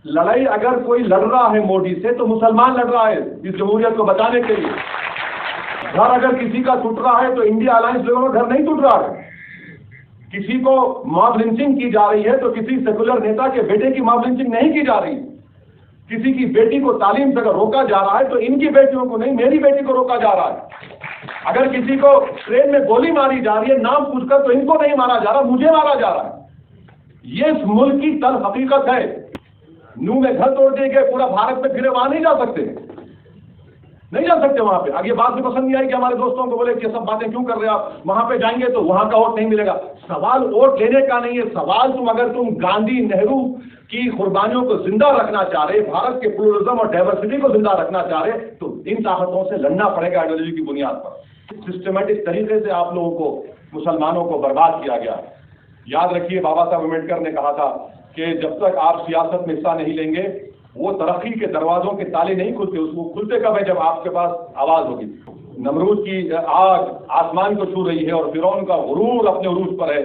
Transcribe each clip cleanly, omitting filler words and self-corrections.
لڑائی اگر کوئی لڑ رہا ہے مودی سے تو مسلمان لڑ رہا ہے اس جمہوریت کو بچانے کے لیے. گھر اگر کسی کا ٹوٹ رہا ہے تو انڈیا الائنس لوگوں کا گھر نہیں ٹوٹ رہا ہے. کسی کو ماب لنچنگ کی جا رہی ہے تو کسی سیکولر نیتا کے بیٹے کی ماب لنچنگ نہیں کی جا رہی. کسی کی بیٹی کو تعلیم سے اگر روکا جا رہا ہے تو ان کی بیٹیوں کو نہیں، میری بیٹی کو روکا جا رہا ہے. اگر کسی کو ٹرین میں گولی ماری جا رہی ہے نام پوچھ کر تو ان کو نہیں مارا جا رہا، مجھے مارا جا رہا ہے. یہ اس ملک کی تلخ حقیقت ہے. نو میں گھر توڑ دیے گئے، پورا بھارت میں پھرے، وہاں نہیں جا سکتے، نہیں جا سکتے وہاں پہ. اب یہ بات بھی پسند نہیں آئی کہ ہمارے دوستوں کو بولے کہ سب باتیں کیوں کر رہے ہیں آپ، وہاں پہ جائیں گے تو وہاں کا ووٹ نہیں ملے گا. سوال ووٹ لینے کا نہیں ہے، سوال اگر تم گاندھی نہرو کی قربانیوں کو زندہ رکھنا چاہ رہے، بھارت کے پلورلزم اور ڈائیورسٹی کو زندہ رکھنا چاہ رہے تو ان طاقتوں سے لڑنا پڑے گا آئیڈیالوجی کی بنیاد پر. سسٹمیٹک طریقے سے آپ لوگوں کو، مسلمانوں کو برباد کیا گیا. یاد رکھیے بابا صاحب امبیڈکر نے کہا تھا کہ جب تک آپ سیاست میں حصہ نہیں لیں گے وہ ترقی کے دروازوں کے تالے نہیں کھلتے. اس کو کھلتے کب ہے؟ جب آپ کے پاس آواز ہوگی. نمرود کی آگ آسمان کو چھو رہی ہے اور فرعون کا غرور اپنے عروج پر ہے،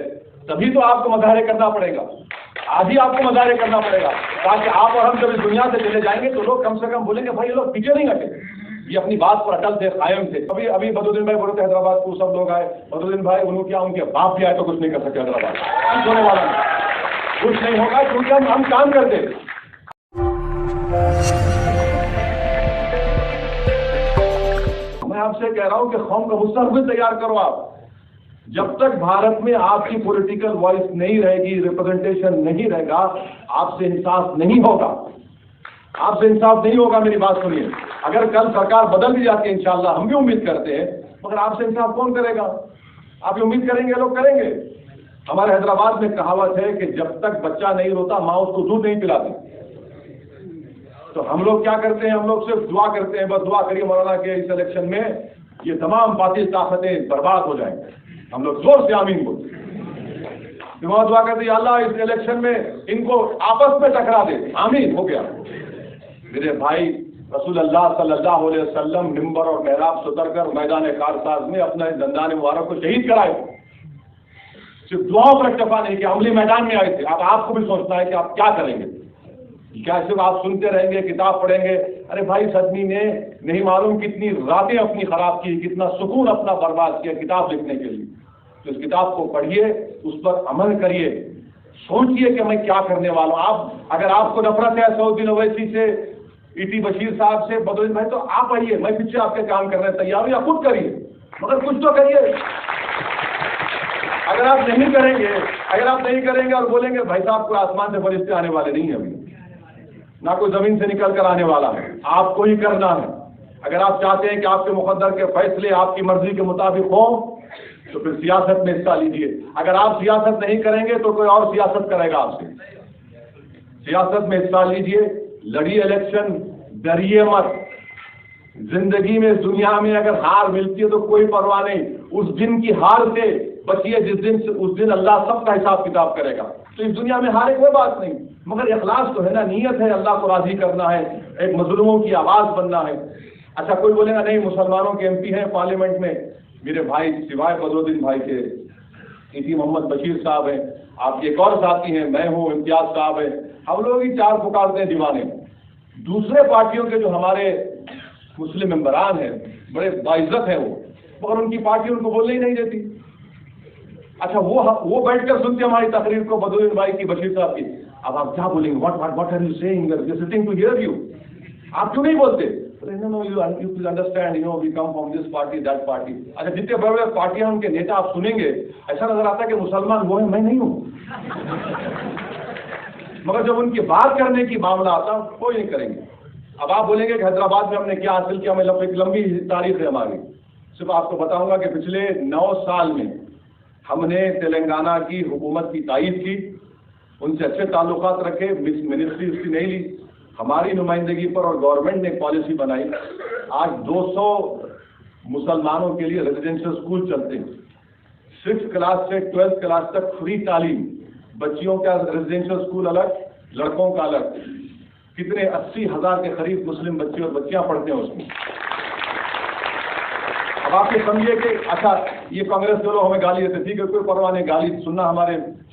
تبھی تو آپ کو مظاہرے کرنا پڑے گا. آج ہی آپ کو مظاہرے کرنا پڑے گا تاکہ آپ اور ہم جب اس دنیا سے چلے جائیں گے تو لوگ کم سے کم بولیں گے بھائی یہ لوگ پیچھے نہیں ہٹے، یہ اپنی بات پر اٹل تھے، قائم تھے. ابھی بدرالدین بھائی بولے تھے حیدرآباد کو سب لوگ آئے. بدرالدین بھائی انہوں کیا، ان کے باپ بھی آئے تو کچھ نہیں کر سکتے. حیدرآباد کچھ ہونے والا نہیں، کچھ نہیں ہوگا کیونکہ ہم کام کرتے. میں آپ سے کہہ رہا ہوں کہ قوم کا مستقبل تیار کرو. آپ جب تک بھارت میں آپ کی پولیٹیکل وائس نہیں رہے گی، ریپرزنٹیشن نہیں رہے گا، آپ سے انصاف نہیں ہوگا. آپ سے انصاف نہیں ہوگا. میری بات سنیے، اگر کل سرکار بدل بھی جاتی ہے انشاءاللہ، ہم بھی امید کرتے ہیں، مگر آپ سے انصاف کون کرے گا؟ آپ یہ امید کریں گے، لوگ کریں گے. ہمارے حیدرآباد میں کہاوت ہے کہ جب تک بچہ نہیں روتا ماں اس کو دودھ نہیں پلاتی. تو ہم لوگ کیا کرتے ہیں؟ ہم لوگ صرف دعا کرتے ہیں، بس دعا کریے مولانا کہ اس الیکشن میں یہ تمام باطل طاقتیں برباد ہو جائیں. ہم لوگ زور سے آمین بولتے ہیں، دعا کرتے ہیں اللہ اس الیکشن میں ان کو آپس میں ٹکرا دے. آمین، ہو گیا. میرے بھائی، رسول اللہ صلی اللہ علیہ وسلم ممبر اور محراب سے اتر کر میدان کارساز میں اپنے دندان مبارک کو شہید کرائے. صرف دعاؤں پر اکتفا نہیں کیا، عملی میدان میں آئے تھے. اب آپ کو بھی سوچنا ہے کہ آپ کیا کریں گے. کیا صرف آپ سنتے رہیں گے، کتاب پڑھیں گے؟ ارے بھائی، اس آدمی نے نہیں معلوم کتنی راتیں اپنی خراب کی، کتنا سکون اپنا برباد کیا کتاب لکھنے کے لیے. تو اس کتاب کو پڑھیے، اس پر عمل کریے، سوچئے کہ میں کیا کرنے والا ہوں. آپ اگر آپ کو نفرت ہے سعودین اویسی سے، ای بشیر صاحب سے، بدرالدین بھائی، تو آپ آئیے، میں پیچھے آپ کے کام کرنے تیار ہوں، یا خود کریے، مگر کچھ تو کریے. اگر آپ نہیں کریں گے اور بولیں گے بھائی صاحب کوئی آسمان سے فرشتے آنے والے نہیں ہیں، ابھی نہ کوئی زمین سے نکل کر آنے والا ہے، آپ کو ہی کرنا ہے. اگر آپ چاہتے ہیں کہ آپ کے مقدر کے فیصلے آپ کی مرضی کے مطابق ہوں تو پھر سیاست میں حصہ لیجیے. اگر آپ سیاست نہیں کریں گے تو کوئی اور سیاست کرے گا آپ سے. سیاست میں حصہ لیجیے، لڑیے الیکشن، ڈریے مت. زندگی میں، اس دنیا میں اگر ہار ملتی ہے تو کوئی پرواہ نہیں، اس دن کی ہار سے بچیے اس دن اللہ سب کا حساب کتاب کرے گا. تو اس دنیا میں ہارے کوئی بات نہیں، مگر اخلاص تو ہے نا، نیت ہے اللہ کو راضی کرنا ہے، ایک مظلوموں کی آواز بننا ہے. اچھا کوئی بولے گا نہیں مسلمانوں کے ایم پی ہیں پارلیمنٹ میں. میرے بھائی، سوائے بدرالدین بھائی کے ای محمد بشیر صاحب ہیں، آپ کے ایک اور ساتھی ہیں، میں ہوں، امتیاز صاحب ہیں. ہم لوگ ہی چار پکارتے ہیں دیوانے. دوسرے پارٹیوں کے جو ہمارے مسلم ممبران ہیں بڑے باعزت ہیں وہ، مگر ان کی پارٹی ان کو بولنے ہی نہیں دیتی. اچھا وہ بیٹھ کر سنتے ہماری تقریر کو، بدرالدین بھائی کی، بشیر صاحب کی. اب آپ کیا بولیں گے؟ What are you saying? We are sitting to hear you. آپ کیوں نہیں بولتے؟ No, you please understand, we come from this party, that party. اچھا جتنے بڑے بڑے پارٹیاں ان کے نیتا آپ سنیں گے ایسا نظر آتا ہے کہ مسلمان وہ ہیں، میں نہیں ہوں. مگر جب ان کی بات کرنے کی معاملہ آتا کوئی نہیں کریں گے. اب آپ بولیں گے کہ حیدرآباد میں ہم نے کیا حاصل کیا، میں ایک لمبی تاریخ ہے ہماری. صرف آپ کو بتاؤں گا کہ پچھلے 9 سال میں ہم نے تلنگانہ کی حکومت کی تائید کی، ان سے اچھے تعلقات رکھے، منسٹری اس کی نہیں لی، ہماری نمائندگی پر، اور گورنمنٹ نے پالیسی بنائی. آج 200 مسلمانوں کے لیے ریزیڈینشل اسکول چلتے ہیں. 6 کلاس سے 12 کلاس تک فری تعلیم. بچیوں کا ریزیڈینشل اسکول الگ، لڑکوں کا الگ. کتنے 80,000 کے قریب مسلم بچے اور بچیاں پڑھتے ہیں اس میں. اب آپ یہ سمجھیے کہ اچھا یہ کانگریس کے لوگ ہمیں گالی دیتے، ٹھیک ہے کوئی پرواہ نہیں، گالی سننا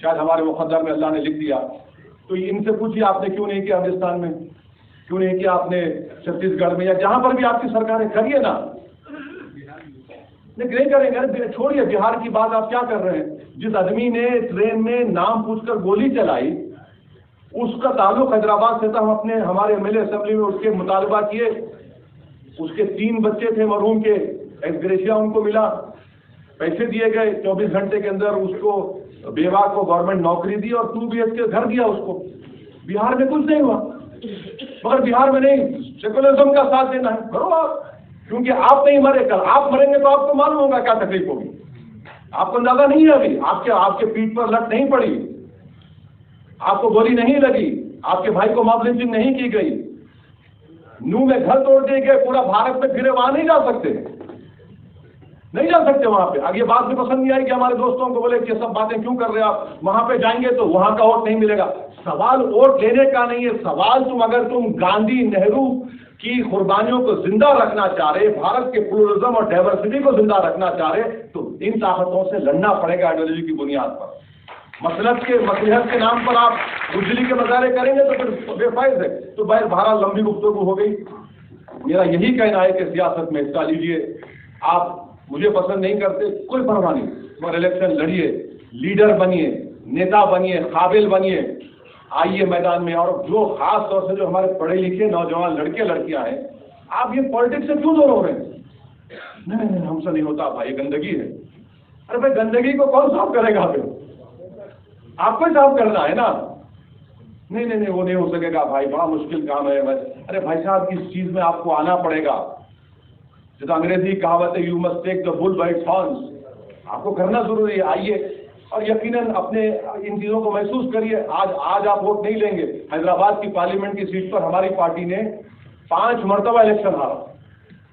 شاید ہمارے مقدر میں اللہ نے لکھ دیا. تو ان سے پوچھیے آپ نے کیوں نہیں کیا ہندوستان میں، کیوں نہیں کیا آپ نے چھتیس گڑھ میں، یا جہاں پر بھی آپ کی سرکاریں کریے نا، نہیں کریں گے. چھوڑیے بہار کی بات، آپ کیا کر رہے ہیں؟ جس آدمی نے ٹرین میں نام پوچھ کر گولی چلائی اس کا تعلق حیدرآباد سے تھا. ہمارے ایم ایل اے اسمبلی میں اس کے مطالبہ کیے، اس کے 3 بچے تھے مرحوم کے، ایکس گریشیا ان کو ملا، پیسے دیے گئے، 24 گھنٹے کے اندر اس کو بیوہ کو گورنمنٹ نوکری دی اور 2 BHK گھر دیا اس کو. بہار میں کچھ نہیں ہوا. مگر بہار میں نہیں، سیکولرزم کا ساتھ دینا ہے، کرو آپ، کیونکہ آپ نہیں مرے، کل آپ مریں گے تو آپ کو معلوم ہوگا کیا تکلیف ہوگی. آپ کو اندازہ نہیں ہے ابھی، آپ کے پیٹھ پر لت نہیں پڑی، آپ کو گولی نہیں لگی، آپ کے بھائی کو ماب لنچنگ نہیں کی گئی، نو میں گھر توڑ دیے گئے، پورا بھارت میں پھرے، وہاں نہیں جا سکتے، نہیں جا سکتے وہاں پہ. آگے بات بھی پسند نہیں آئی کہ ہمارے دوستوں کو بولے کہ یہ سب باتیں کیوں کر رہے ہیں آپ، وہاں پہ جائیں گے تو وہاں کا ووٹ نہیں ملے گا. سوال ووٹ لینے کا نہیں ہے، سوال اگر تم گاندھی نہرو کی قربانیوں کو زندہ رکھنا چاہ رہے، بھارت کے پلورلزم اور ڈائیورسٹی کو زندہ رکھنا چاہ رہے، تو ان طاقتوں سے لڑنا پڑے گا آئیڈیالوجی کی بنیاد پر. مصلحت کے نام پر آپ بجلی کے مظاہرے کریں گے تو پھر بے فائد ہے. تو بہرحال لمبی گفتگو ہو گئی. میرا یہی کہنا ہے کہ سیاست میں حصہ لیجیے. آپ مجھے پسند نہیں کرتے، کوئی پرواہ نہیں، مگر الیکشن لڑیے، لیڈر بنیے، نیتا بنیے، قابل بنیے، آئیے میدان میں. اور جو خاص طور سے جو ہمارے پڑھے لکھے نوجوان لڑکے لڑکیاں ہیں، آپ یہ پالیٹکس سے کیوں دور ہو رہے ہیں؟ نہیں ہم سے نہیں ہوتا بھائی، یہ گندگی ہے. ارے بھائی گندگی کو کون صاف کرے گا؟ پھر آپ کو صاف کرنا ہے نا. نہیں وہ نہیں ہو سکے گا بھائی، بڑا مشکل کام ہے. ارے بھائی صاحب اس چیز میں آپ کو آنا پڑے گا. جیسے انگریزی کہاوت ہے، you must take the bill by it's horns. آپ کو کرنا ضروری ہے. آئیے اور یقیناً اپنے ان چیزوں کو محسوس کریے. آج آپ ووٹ نہیں لیں گے. حیدرآباد کی پارلیمنٹ کی سیٹ پر ہماری پارٹی نے 5 مرتبہ الیکشن ہارا،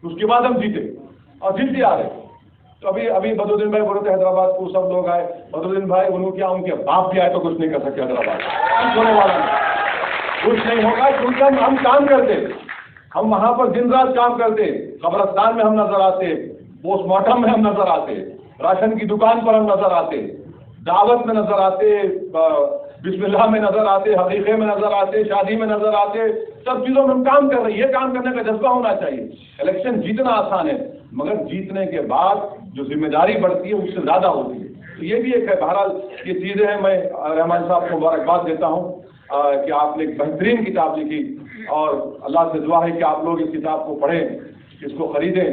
اس کے بعد ہم جیتے اور جیتتے آ رہے. تو ابھی بدرالدین بھائی بول رہے تھے حیدرآباد کو سب لوگ آئے. بدرالدین بھائی ان کیا، ان کے باپ بھی آئے تو کچھ نہیں کر سکتے. حیدرآباد کچھ ہونے والا نہیں، کچھ نہیں ہوگا، کیونکہ ہم کام کرتے، ہم وہاں پر دن رات کام کرتے. قبرستان میں ہم نظر آتے، پوسٹ مارٹم میں ہم نظر آتے، راشن کی دکان پر ہم نظر آتے، دعوت میں نظر آتے، بسم اللہ میں نظر آتے، حقیقے میں نظر آتے، شادی میں نظر آتے. سب چیزوں میں ہم کام کر رہے ہیں. یہ کام کرنے کا جذبہ ہونا چاہیے. الیکشن جیتنا آسان ہے، مگر جیتنے کے بعد جو ذمہ داری بڑھتی ہے اس سے زیادہ ہوتی ہے. تو یہ بھی ایک ہے. بہرحال یہ چیزیں ہیں. میں رحمان صاحب کو مبارکباد دیتا ہوں کہ آپ نے ایک بہترین کتاب لکھی، اور اللہ سے دعا ہے کہ آپ لوگ اس کتاب کو پڑھیں، اس کو خریدیں،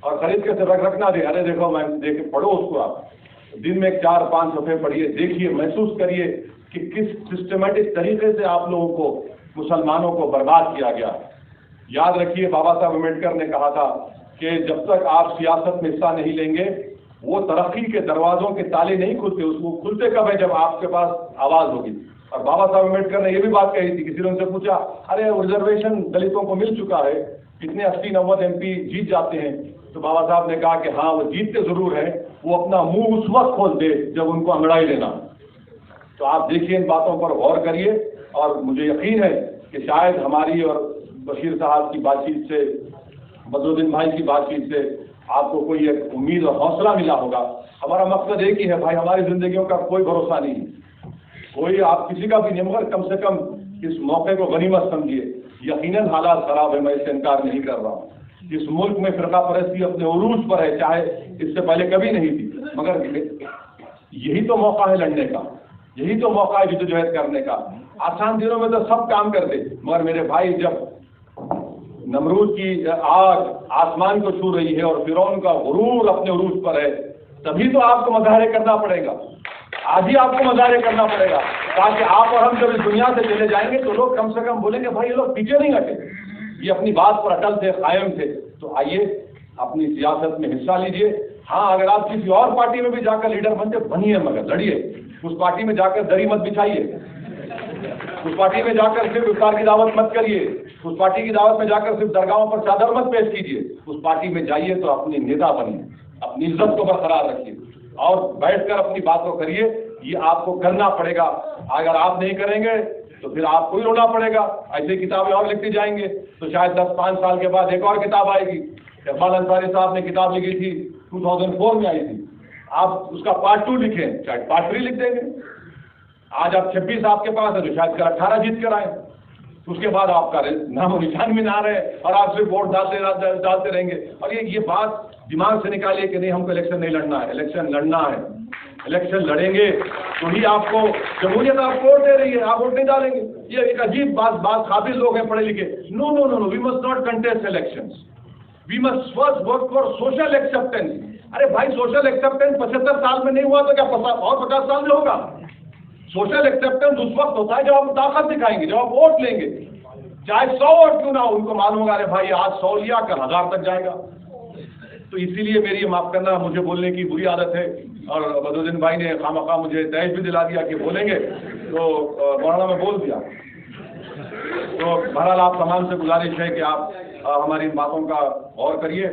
اور خرید کے صرف رکھنا دیں. ارے دیکھو میں پڑھو اس کو. آپ دن میں 4-5 صفحے پڑھیے، دیکھیے، محسوس کریے کہ کس سسٹمیٹک طریقے سے آپ لوگوں کو، مسلمانوں کو برباد کیا گیا. یاد رکھیے بابا صاحب امبیڈکر نے کہا تھا کہ جب تک آپ سیاست میں حصہ نہیں لیں گے، وہ ترقی کے دروازوں کے تالے نہیں کھلتے. اس کو کھلتے کب ہے؟ جب آپ کے پاس آواز ہوگی. اور بابا صاحب امبیڈکر نے یہ بھی بات کہی تھی. کسی نے ان سے پوچھا، ارے ریزرویشن دلتوں کو مل چکا ہے، کتنے 80-90 MP جیت جاتے ہیں. تو بابا صاحب نے کہا کہ ہاں وہ جیتتے ضرور ہیں، وہ اپنا منہ اس وقت کھول دے جب ان کو انگڑائی لینا. تو آپ دیکھیے، ان باتوں پر غور کریے. اور مجھے یقین ہے کہ شاید ہماری اور بشیر صاحب کی بات چیت سے، بدرالدین بھائی کی بات چیت سے آپ کو کوئی ایک امید اور حوصلہ ملا ہوگا. ہمارا مقصد ایک ہی ہے بھائی، ہماری زندگیوں کا کوئی بھروسہ نہیں، کوئی آپ کسی کا بھی نہیں، مگر کم سے کم اس موقع کو غنیمت سمجھیے. یقیناً حالات خراب ہے، میں اس سے انکار نہیں کر رہا ہوں. اس ملک میں فرقہ پرستی اپنے عروج پر ہے، چاہے اس سے پہلے کبھی نہیں تھی، مگر یہی تو موقع ہے لڑنے کا، یہی تو موقع ہے جدوجہد کرنے کا. آسان دنوں میں تو سب کام کرتے، مگر میرے بھائی جب نمرود کی آگ آسمان کو چھو رہی ہے اور فرعون کا غرور اپنے عروج پر ہے، تبھی تو آپ کو مظاہرے کرنا پڑے گا. آج ہی آپ کو مظاہرے کرنا پڑے گا، تاکہ آپ اور ہم جب اس دنیا سے چلے جائیں گے تو لوگ کم سے کم بولیں گے بھائی یہ لوگ پیچھے نہیں ہٹے، یہ اپنی بات پر اٹل تھے، قائم تھے. تو آئیے اپنی سیاست میں حصہ لیجئے. ہاں اگر آپ کسی اور پارٹی میں بھی جا کر لیڈر بنتے، بنیے، مگر لڑیے. اس پارٹی میں جا کر دری مت بچھائیے، اس پارٹی میں جا کر صرف افطار کی دعوت مت کریے، اس پارٹی کی دعوت میں جا کر صرف درگاہوں پر چادر مت پیش کیجیے. اس پارٹی میں جائیے تو اپنی نیتا بنیے، اپنی عزت کو برقرار رکھیے اور بیٹھ کر اپنی بات کو کریے. یہ آپ کو کرنا پڑے گا. اگر آپ نہیں کریں گے تو پھر آپ کو ہی رونا پڑے گا. ایسی کتابیں اور لکھتی جائیں گے تو شاید 10-5 سال کے بعد ایک اور کتاب آئے گی. اقبال انصاری صاحب نے کتاب لکھی تھی، 2004 میں آئی تھی. آپ اس کا پارٹ 2 لکھیں، شاید پارٹ 3 لکھ دیں گے. آج آپ 26 آپ کے پاس ہے تو شاید کل 18 جیت کر آئے، اس کے بعد آپ کا نام و نشان بھی نہ رہے اور آپ صرف ووٹ ڈالتے رہیں گے۔ اور یہ بات دماغ سے نکالیے کہ نہیں، ہم کو الیکشن نہیں لڑنا ہے، الیکشن لڑنا ہے، الیکشن لڑیں گے تو ہی آپ کو جمہوریت آپ کو ووٹ دے رہی ہے، آپ ووٹ نہیں ڈالیں گے۔ یہ ایک عجیب بات قابل لوگ ہیں پڑھے لکھے، no no no no, we must not contest elections, we must first work for social acceptance. ارے بھائی سوشل ایکسیپٹینس 75 سال میں نہیں ہوا تو کیا اور 50 سال میں ہوگا؟ سوشل ایکسیپٹینس اس وقت ہوتا ہے جب آپ طاقت دکھائیں گے، جب آپ ووٹ لیں گے، چاہے 100 ووٹ کیوں نہ ہو، ان کو معلوم ہوگا ارے بھائی آج 100 لیا کل 1000 تک جائے گا۔ تو اسی لیے میری معاف کرنا، مجھے بولنے کی بری عادت ہے، اور بدرالدین بھائی نے خواہ مجھے تحریف بھی دلا دیا کہ بولیں گے، تو مولانا میں بول دیا۔ تو بہرحال آپ تمام سے گزارش ہے کہ آپ ہماری ان باتوں کا غور کریے۔